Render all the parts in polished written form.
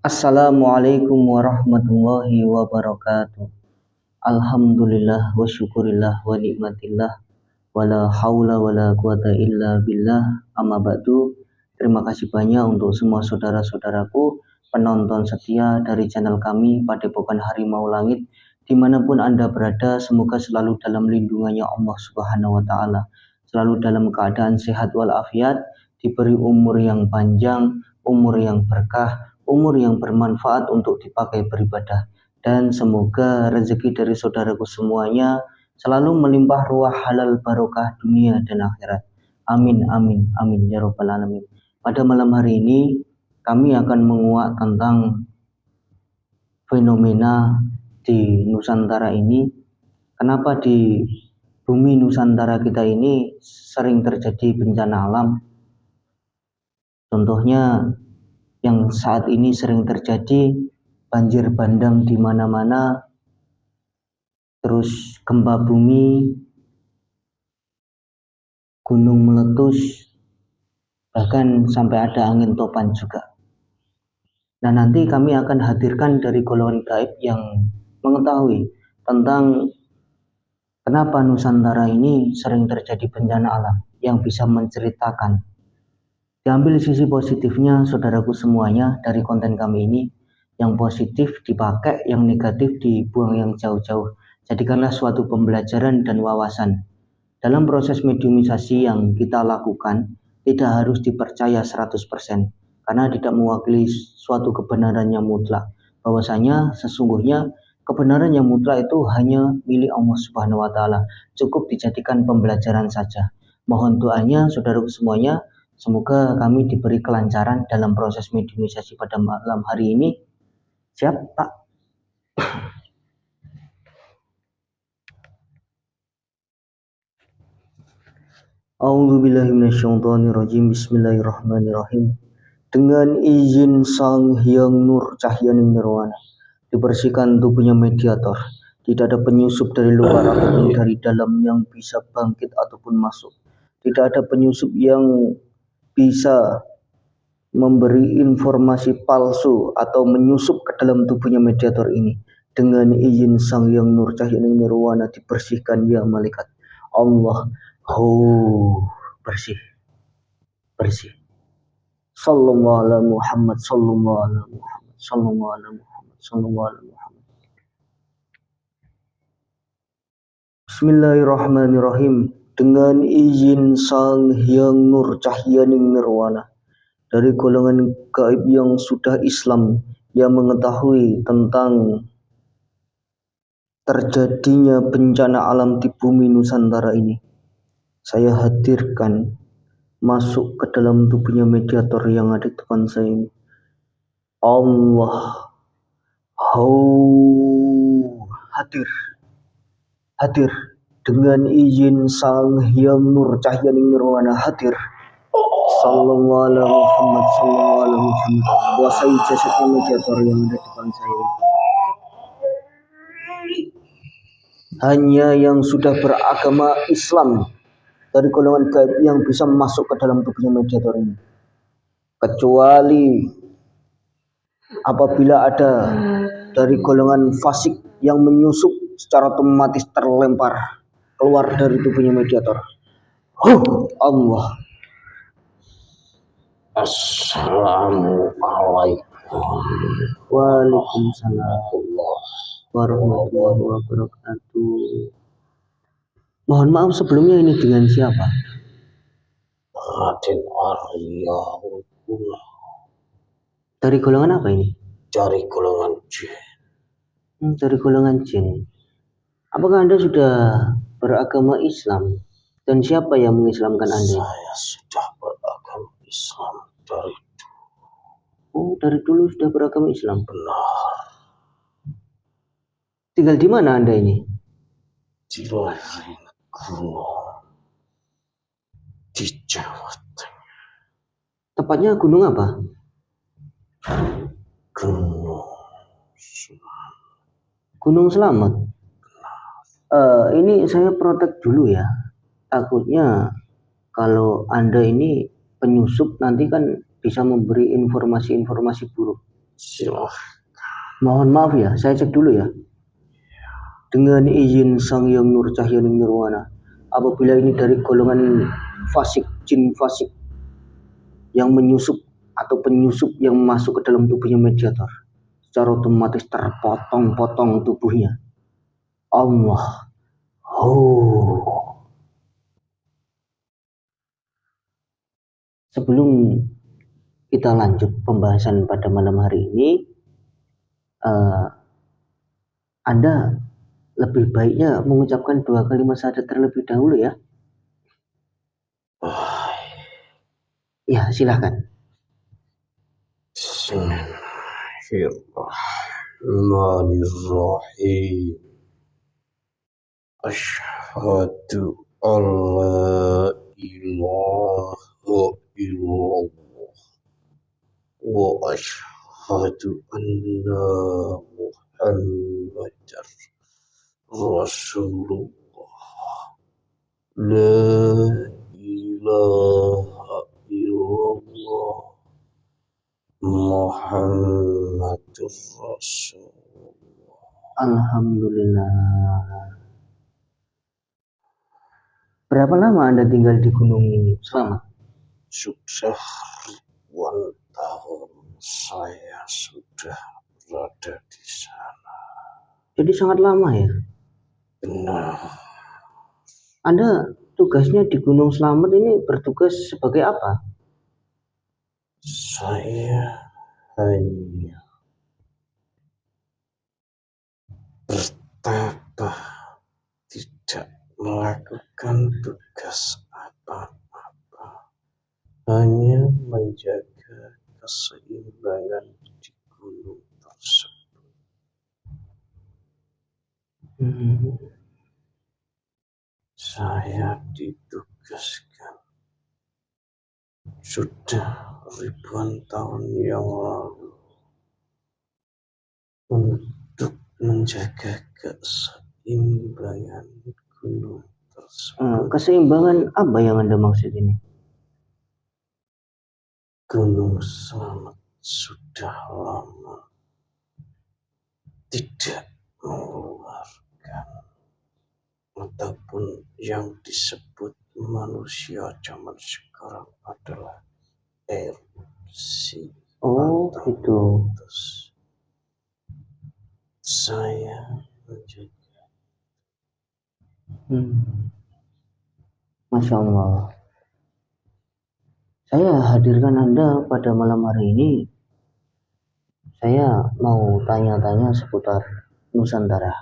Assalamualaikum warahmatullahi wabarakatuh. Alhamdulillah wa syukurillah wa nikmatillah wa la haula wa la quwata illa billah. Amma ba'du. Terima kasih banyak untuk semua saudara-saudaraku penonton setia dari channel kami Padepokan Harimau Langit dimanapun Anda berada. Semoga selalu dalam lindungannya Allah Subhanahu wa ta'ala, selalu dalam keadaan sehat walafiat, diberi umur yang panjang, umur yang berkah, umur yang bermanfaat untuk dipakai beribadah, dan semoga rezeki dari saudaraku semuanya selalu melimpah ruah halal barokah dunia dan akhirat. Amin amin amin ya rabbal alamin. Pada malam hari ini kami akan menguak tentang fenomena di Nusantara ini. Kenapa di bumi Nusantara kita ini sering terjadi bencana alam? Contohnya yang saat ini sering terjadi banjir bandang di mana-mana, terus gempa bumi, gunung meletus, bahkan sampai ada angin topan juga. Nah, nanti kami akan hadirkan dari golongan gaib yang mengetahui tentang kenapa Nusantara ini sering terjadi bencana alam, yang bisa menceritakan. Diambil sisi positifnya saudaraku semuanya dari konten kami ini. Yang positif dipakai, yang negatif dibuang yang jauh-jauh. Jadikanlah suatu pembelajaran dan wawasan. Dalam proses mediumisasi yang kita lakukan, tidak harus dipercaya 100%, karena tidak mewakili suatu kebenaran yang mutlak. Bahwasanya sesungguhnya kebenaran yang mutlak itu hanya milik Allah Subhanahu wa ta'ala. Cukup dijadikan pembelajaran saja. Mohon doanya saudaraku semuanya, semoga kami diberi kelancaran dalam proses mediumisasi pada malam hari ini. Siap, Pak? A'udzubillahi minasyaitonirrajim. Bismillahirrahmanirrahim. Dengan izin Sang Hyang Nur Cahyaning Nirwana, dibersihkan tubuhnya mediator. Tidak ada penyusup dari luar ataupun dari dalam yang bisa bangkit ataupun masuk. Tidak ada penyusup yang bisa memberi informasi palsu atau menyusup ke dalam tubuhnya mediator ini. Dengan izin Sang Hyang Nur Cahyaning Nirwana dibersihkan ya malaikat Allah. Bersih. Sallallahu ala Muhammad, sallallahu ala Muhammad, sallallahu ala Muhammad, sallallahu ala Muhammad. Bismillahirrahmanirrahim. Dengan izin Sang Hyang Nur Cahyaning Nirwana, dari golongan gaib yang sudah Islam, yang mengetahui tentang terjadinya bencana alam di bumi Nusantara ini, saya hadirkan masuk ke dalam tubuhnya mediator yang ada di depan saya ini. Allah hadir dengan izin Sang Hyang Nur Cahyaning Nirwana hadir. Sallallahu ala Muhammad, sallallahu ala Muhammad. Kuasai jasadnya mediator yang ada di depan saya. Hanya yang sudah beragama Islam dari golongan gaib yang bisa masuk ke dalam tubuhnya mediator ini. Kecuali apabila ada dari golongan fasik yang menyusup secara otomatis terlempar keluar dari tubuhnya mediator. Allah. Assalamualaikum. Waalaikumsalam warahmatullahi wabarakatuh. Mohon maaf sebelumnya, ini dengan siapa? Raden Arya Wibuna. Dari golongan apa ini? Dari golongan jin. Dari golongan jin. Apakah Anda sudah beragama Islam? Dan siapa yang mengislamkan Anda? Saya sudah beragama Islam dari dulu. Dari dulu sudah beragama Islam? Benar. Tinggal di mana Anda ini? Di lereng gunung di Jawa Tengah. Tepatnya gunung apa? Gunung Selamat. Ini saya protek dulu ya. Takutnya kalau Anda ini penyusup nanti kan bisa memberi informasi-informasi buruk. Silahkan. Mohon maaf ya, saya cek dulu ya. Dengan izin Sang Hyang Nur Cahyaning Nirwana, apabila ini dari golongan fasik, jin fasik yang menyusup atau penyusup yang masuk ke dalam tubuhnya mediator, secara otomatis terpotong-potong tubuhnya. Allah. Oh. Sebelum kita lanjut pembahasan pada malam hari ini, Anda lebih baiknya mengucapkan 2 kalimat syahadat terlebih dahulu ya. Ya, silakan. Bismillahirrahmanirrahim. Asyhadu an la ilaha illallah wa asyhadu anna Muhammadar Rasulullah. La ilaha illallah Muhammadur Rasulullah. Alhamdulillah. Berapa lama Anda tinggal di Gunung Slamet? Sudah ribuan tahun saya sudah berada di sana. Jadi sangat lama ya? Benar. Anda tugasnya di Gunung Slamet ini bertugas sebagai apa? Saya hanya bertapa, tidak melakukan tugas apa-apa, hanya menjaga keseimbangan di gunung tersebut. Saya ditugaskan sudah ribuan tahun yang lalu untuk menjaga keseimbangan gunung tersebut. Keseimbangan apa yang Anda maksud ini? Gunung Slamet sudah lama tidak mengeluarkan ataupun yang disebut manusia zaman sekarang adalah erupsi. Oh, itu. Saya menjaga. Masya Allah. Saya hadirkan Anda pada malam hari ini. Saya mau tanya-tanya seputar Nusantara.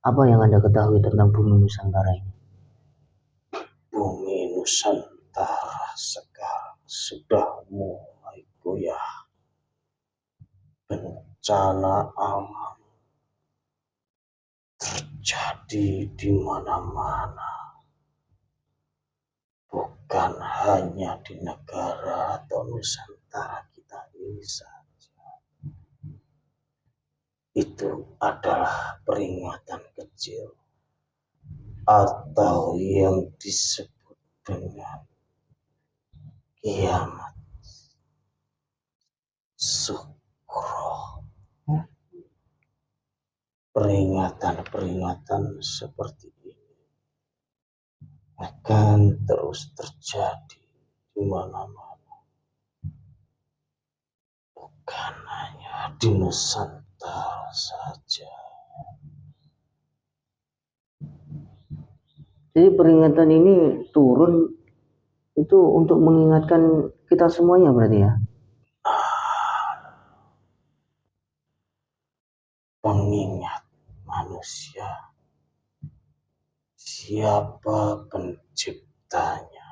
Apa yang Anda ketahui tentang bumi Nusantara ini? Bumi Nusantara sekarang sudah mulai goyah. Bencana alam terjadi di mana-mana. Bukan hanya di negara atau Nusantara kita ini saja. Itu adalah peringatan kecil atau yang disebut dengan kiamat sukro. Peringatan-peringatan seperti ini akan terus terjadi di mana-mana. Bukan hanya di Nusantara saja. Jadi peringatan ini turun itu untuk mengingatkan kita semuanya berarti ya? Pengingat manusia, siapa penciptanya,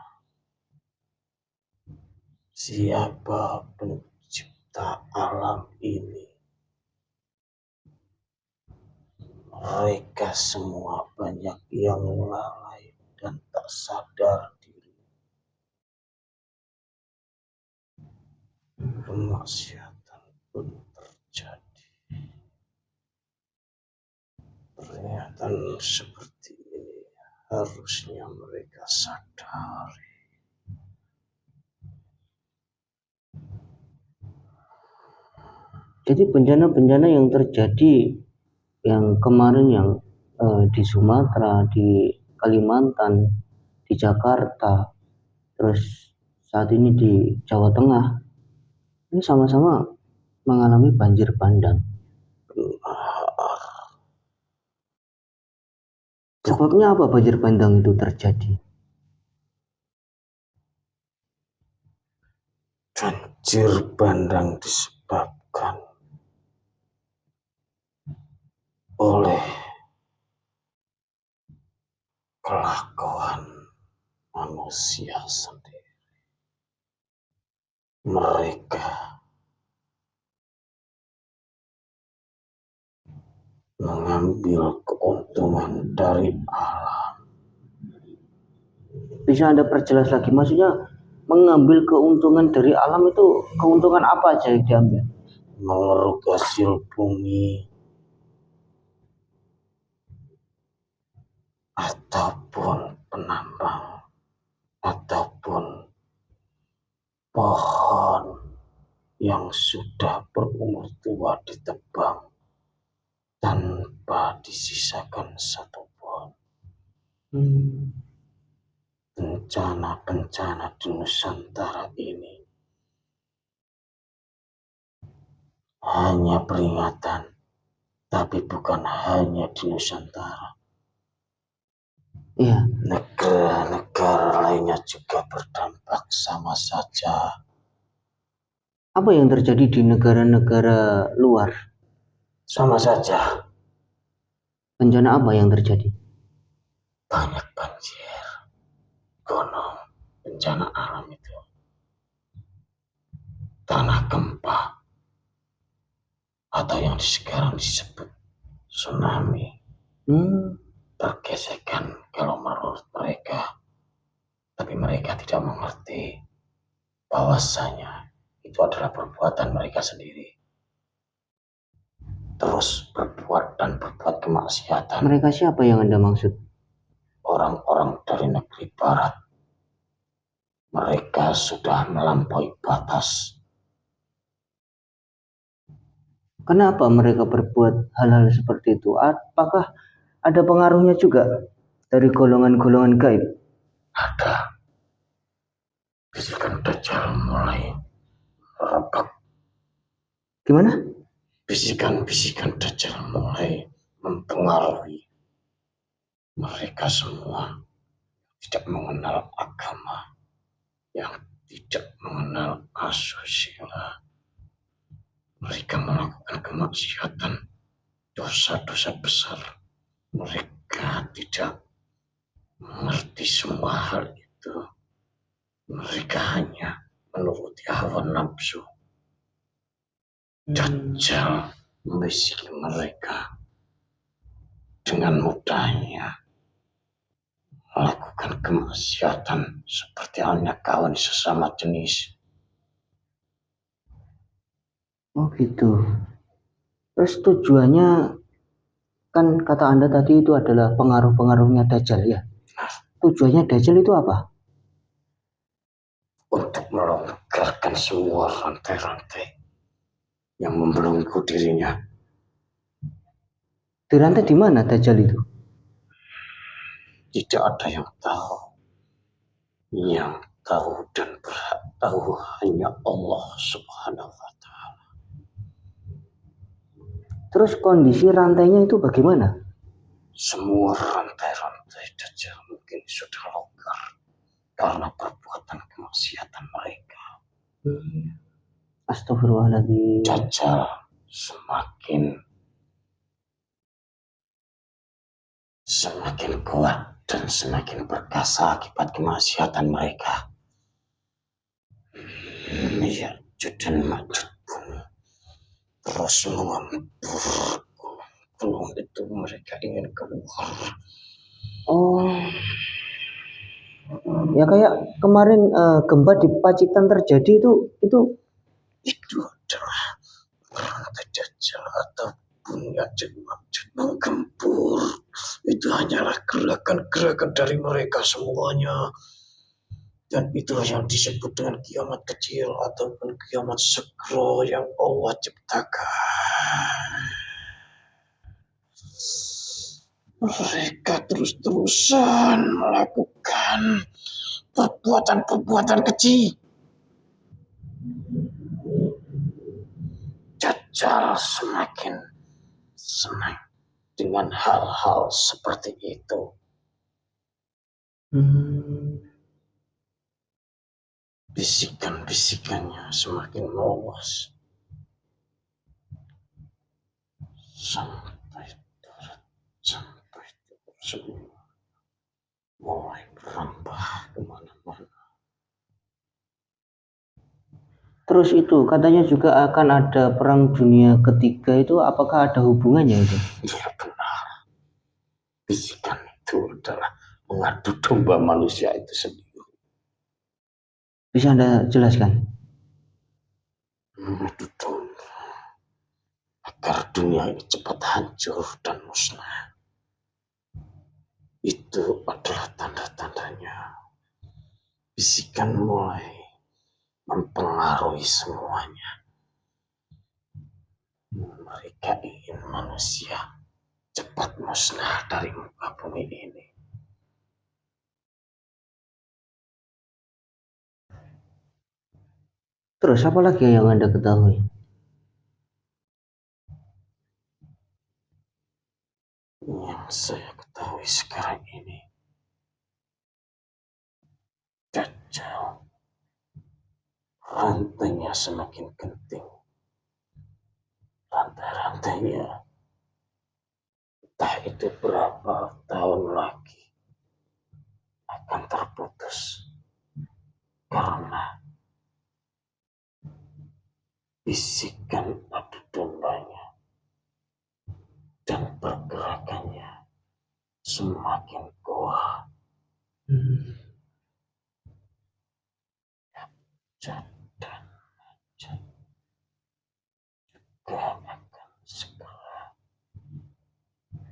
siapa pencipta alam ini. Mereka semua banyak yang lalai dan tak sadar diri. Kemaksiatan pun terjadi. Peringatan seperti ini harusnya mereka sadari. Jadi bencana-bencana yang terjadi yang kemarin yang di Sumatera, di Kalimantan, di Jakarta, terus saat ini di Jawa Tengah, ini sama-sama mengalami banjir bandang. Sebabnya apa banjir bandang itu terjadi? Banjir bandang disebabkan oleh kelakuan manusia sendiri. Mereka mengambil keuntungan dari alam. Bisa Anda perjelas lagi, maksudnya mengambil keuntungan dari alam itu keuntungan apa aja yang diambil? Mengeruk hasil bumi ataupun penambang ataupun pohon yang sudah berumur tua ditebang tanpa disisakan satu pohon. Bencana-bencana di Nusantara ini hanya peringatan, tapi bukan hanya di Nusantara. Iya. Negara-negara lainnya juga berdampak sama saja. Apa yang terjadi di negara-negara luar? Sama saja. Bencana apa yang terjadi? Banyak banjir, gunung, bencana alam itu. Tanah gempa, atau yang sekarang disebut tsunami. Pergesekan kalau menurut mereka. Tapi mereka tidak mengerti bahwasanya itu adalah perbuatan mereka sendiri. Terus berbuat kemaksiatan. Mereka siapa yang Anda maksud? Orang-orang dari negeri barat. Mereka sudah melampaui batas. Kenapa mereka berbuat hal-hal seperti itu? Apakah ada pengaruhnya juga dari golongan-golongan gaib? Ada. Bisikan Dajjal mulai merebak. Gimana? Bisikan-bisikan Dajjal mulai mempengaruhi mereka semua. Tidak mengenal agama, yang tidak mengenal asusila. Mereka melakukan kemaksiatan, dosa-dosa besar. Mereka tidak mengerti semua hal itu. Mereka hanya menuruti hawa nafsu. Dajjal membisiki mereka dengan mudahnya melakukan kemaksiatan seperti halnya kawan sesama jenis. Oh gitu. Terus tujuannya, kan kata Anda tadi itu adalah pengaruh-pengaruhnya Dajjal ya. Tujuannya Dajjal itu apa? Untuk melonggarkan semua rantai-rantai yang membelenggu dirinya. Dirantai di mana Dajjal itu? Tidak ada yang tahu. Yang tahu dan berhak tahu hanya Allah Subhanahu wa Ta'ala. Terus kondisi rantainya itu bagaimana? Semua rantai-rantai Dajjal mungkin sudah longgar karena perbuatan kemaksiatan mereka. Astagfirullahaladzim. Dajjal semakin kuat dan semakin perkasa akibat kemaksiatan mereka. Ya'juj dan Ma'juj pun terus mengampur gunung itu, mereka ingin keluar. Oh, ya kayak kemarin gempa di Pacitan terjadi itu adalah rantai Dajjal ataupun Ya'juj Ma'juj menggempur. Itu hanyalah gerakan-gerakan dari mereka semuanya. Dan itulah yang disebut dengan kiamat kecil ataupun kiamat segera yang Allah ciptakan. Mereka terus-terusan melakukan perbuatan-perbuatan keji. Dajjal semakin senang dengan hal-hal seperti itu. Bisikan-bisikannya semakin meluas sampai semua mulai berambah kemana-mana. Terus itu katanya juga akan ada perang dunia ketiga, itu apakah ada hubungannya itu? Ya benar. Bisikan itu adalah mengadu domba manusia itu sendiri. Bisa Anda jelaskan? Mengadu domba agar dunia ini cepat hancur dan musnah. Itu adalah tanda-tandanya. Bisikan mulai mempengaruhi semuanya. Mereka ingin manusia cepat musnah dari muka bumi ini. Terus apa lagi yang Anda ketahui? Yang saya ketahui sekarang ini, Dajjal rantainya semakin genting. Rantai-rantainya entah itu berapa tahun lagi akan terputus karena bisikan adu dombanya dan pergerakannya semakin kuat. Dan juga akan segera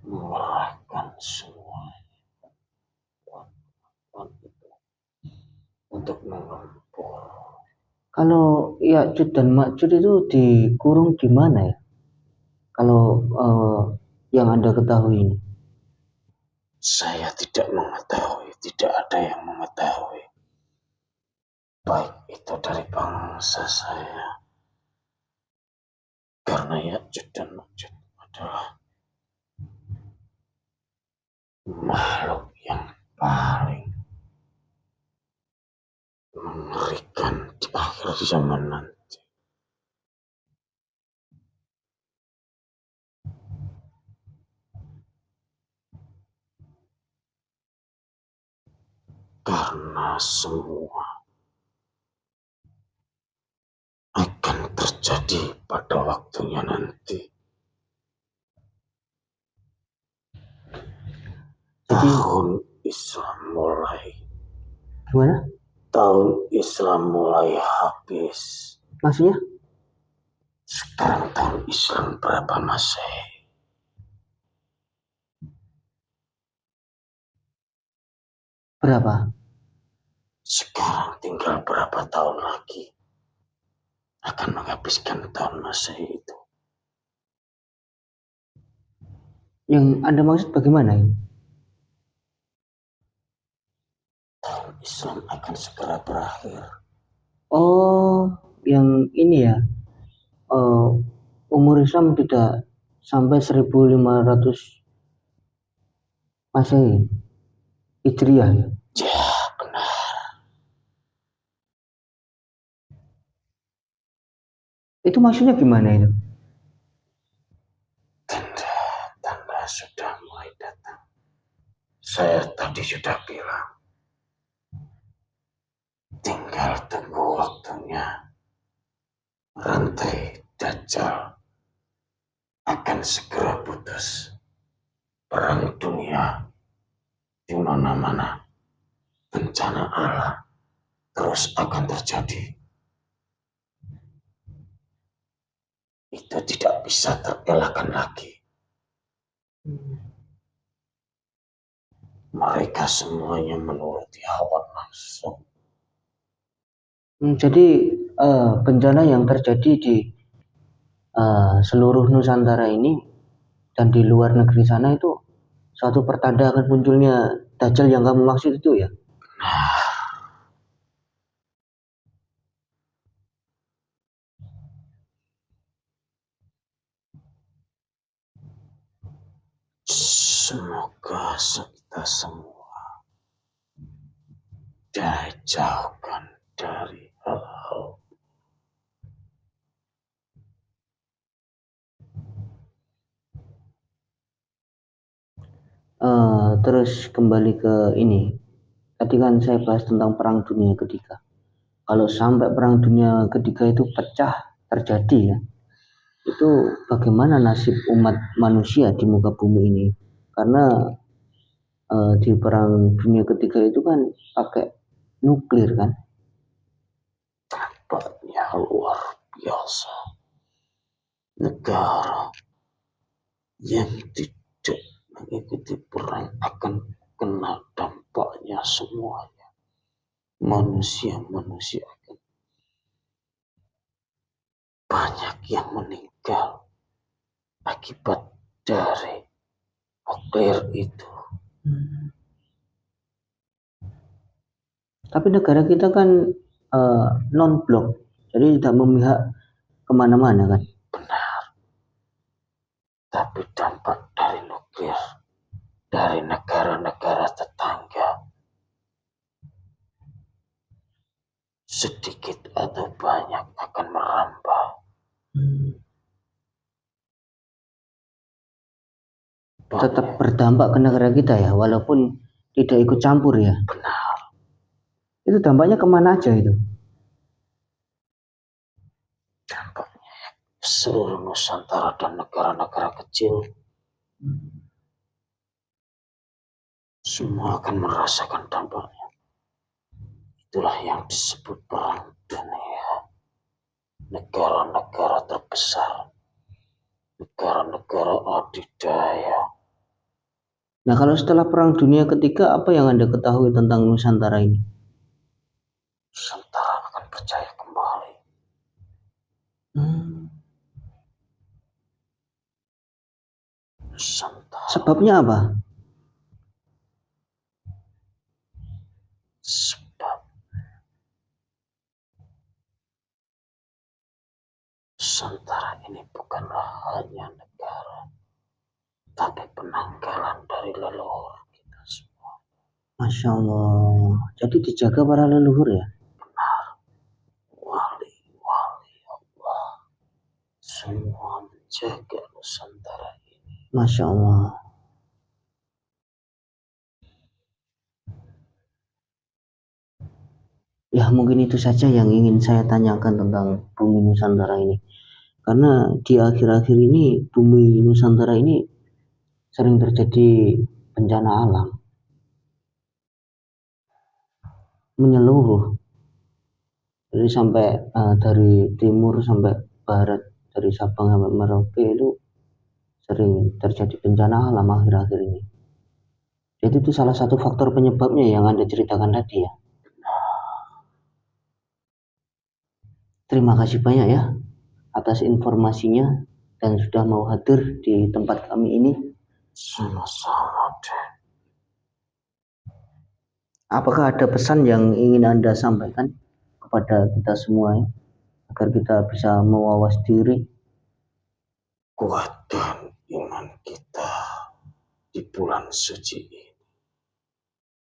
mengerahkan semua itu untuk mengempur. Kalau Ya'juj dan Ma'juj itu dikurung di mana ya? Kalau yang Anda ketahui ini? Saya tidak mengetahui, tidak ada yang mengetahui. Baik itu dari bangsa saya. Karena Ya'juj dan Ma'juj adalah makhluk yang paling mengerikan di akhir zaman nanti. Karena semua akan terjadi pada waktunya nanti. Tahun Islam mulai. Gimana? Tahun Islam mulai habis. Maksudnya? Sekarang tahun Islam berapa Masehi? Berapa? Sekarang tinggal berapa tahun lagi akan menghabiskan tahun Masehi itu. Yang Anda maksud bagaimana ini? Tahun Islam akan segera berakhir. Oh, yang ini ya. Umur Islam tidak sampai 1500 Masehi. Hijriah ya. Ya, benar. Itu maksudnya gimana itu? Tanda-tanda sudah mulai datang. Saya tadi sudah bilang, tinggal tunggu waktunya. Rantai Dajjal akan segera putus. Perang dunia di mana-mana, bencana alam terus akan terjadi. Itu tidak bisa terelakkan lagi. Mereka semuanya menuruti hawa nafsu. Jadi bencana yang terjadi di seluruh Nusantara ini dan di luar negeri sana itu suatu pertanda akan munculnya Dajjal yang kamu maksud itu ya? Semoga kita semua dijauhkan dari hal-hal. Terus kembali ke ini, tadi kan saya bahas tentang Perang Dunia Ketiga. Kalau sampai Perang Dunia Ketiga itu pecah terjadi ya, itu bagaimana nasib umat manusia di muka bumi ini? Karena di Perang Dunia Ketiga itu kan pakai nuklir kan? Dampaknya luar biasa. Negara yang tidak mengikuti perang akan kena dampaknya semuanya. Manusia akan banyak yang meninggal akibat dari nuklir itu. Tapi negara kita kan non-blok, jadi tidak memihak kemana-mana kan? Benar. Tapi dampak dari nuklir dari negara-negara tetangga sedikit atau banyak akan merambah. Tetap berdampak ke negara kita ya, walaupun tidak ikut campur ya. Benar. Itu dampaknya kemana aja itu? Dampaknya seluruh Nusantara dan negara-negara kecil semua akan merasakan dampaknya. Itulah yang disebut perang dunia. Negara-negara terbesar, negara-negara adidaya. Nah, kalau setelah Perang Dunia Ketiga, apa yang Anda ketahui tentang Nusantara ini? Nusantara akan percaya kembali. Nusantara. Sebabnya apa? Sebab Nusantara ini bukanlah hanya negara, tapi penanggalan dari leluhur kita semua. Masya Allah. Jadi dijaga para leluhur ya? Benar. Wali-wali Allah semua menjaga Nusantara ini. Masya Allah. Ya mungkin itu saja yang ingin saya tanyakan tentang bumi Nusantara ini. Karena di akhir-akhir ini bumi Nusantara ini sering terjadi bencana alam. Menyeluruh. Jadi sampai dari timur sampai barat, dari Sabang sampai Merauke itu sering terjadi bencana alam akhir-akhir ini. Jadi itu salah satu faktor penyebabnya yang Anda ceritakan tadi ya. Terima kasih banyak ya atas informasinya dan sudah mau hadir di tempat kami ini. Sama-sama deh. Apakah ada pesan yang ingin Anda sampaikan kepada kita semua ya, agar kita bisa mawas diri? Kuatkan iman kita di bulan suci ini.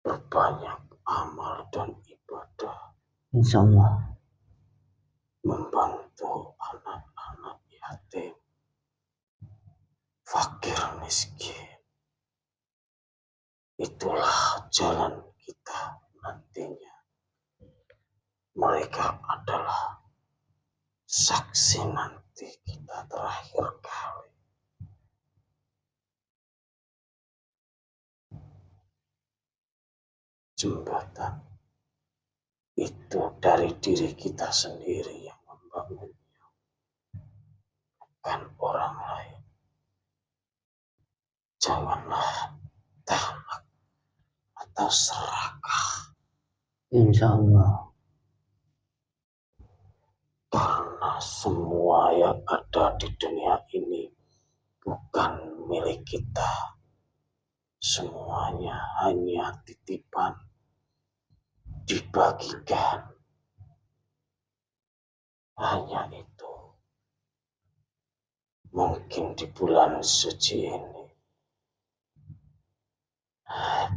Perbanyak amal dan ibadah. Insya Allah. Membantu anak-anak yatim, fakir miskin. Itulah jalan kita nantinya. Mereka adalah saksi nanti kita terakhir kali. Jembatan itu dari diri kita sendiri yang membangunnya, bukan orang lain. Janganlah tamak atau serakah. Insya Allah. semua yang ada di dunia ini bukan milik kita. Semuanya hanya titipan, dibagikan. Hanya itu. Mungkin di bulan suci ini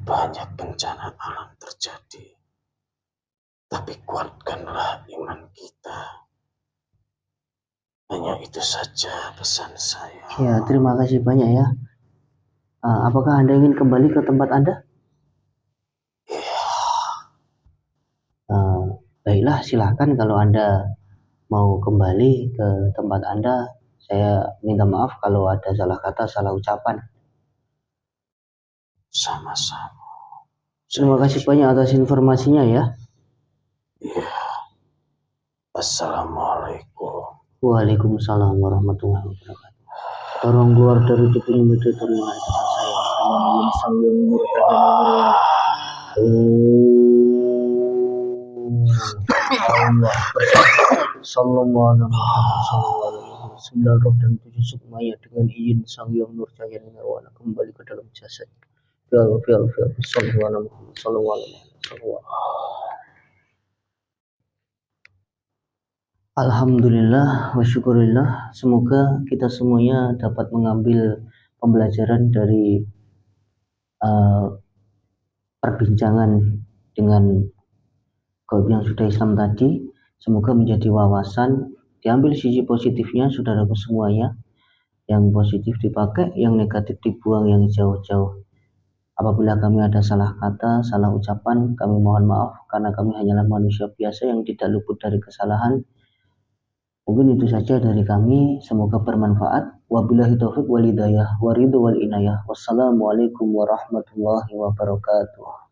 banyak bencana alam terjadi. Tapi kuatkanlah iman kita. Hanya itu saja pesan saya. Ya, terima kasih banyak ya. Apakah Anda ingin kembali ke tempat Anda? Iya. Baiklah, silahkan kalau Anda mau kembali ke tempat Anda. Saya minta maaf kalau ada salah kata, salah ucapan. Sama-sama. Terima kasih banyak atas informasinya ya. Iya. Assalamualaikum. Waalaikumsalam warahmatullahi wabarakatuh. Tolong keluar dari tepung meditator saya. Amin sang yang murtahin. Allah. Sallallahu alaihi wasallam. Sembilan roh dan 7 sukma ya dengan izin sang yang nur cahaya nirwana kembali ke dalam jasad. Sallallahu alaihi wasallam. Alhamdulillah wa syukurillah, semoga kita semuanya dapat mengambil pembelajaran dari perbincangan dengan gaib yang sudah Islam tadi. Semoga menjadi wawasan, diambil sisi positifnya saudaraku semuanya, yang positif dipakai, yang negatif dibuang yang jauh-jauh. Apabila kami ada salah kata, salah ucapan, kami mohon maaf karena kami hanyalah manusia biasa yang tidak luput dari kesalahan. Mungkin itu saja dari kami, semoga bermanfaat. Wabillahi taufiq wal hidayah, waridhu wal inayah. Wassalamualaikum warahmatullahi wabarakatuh.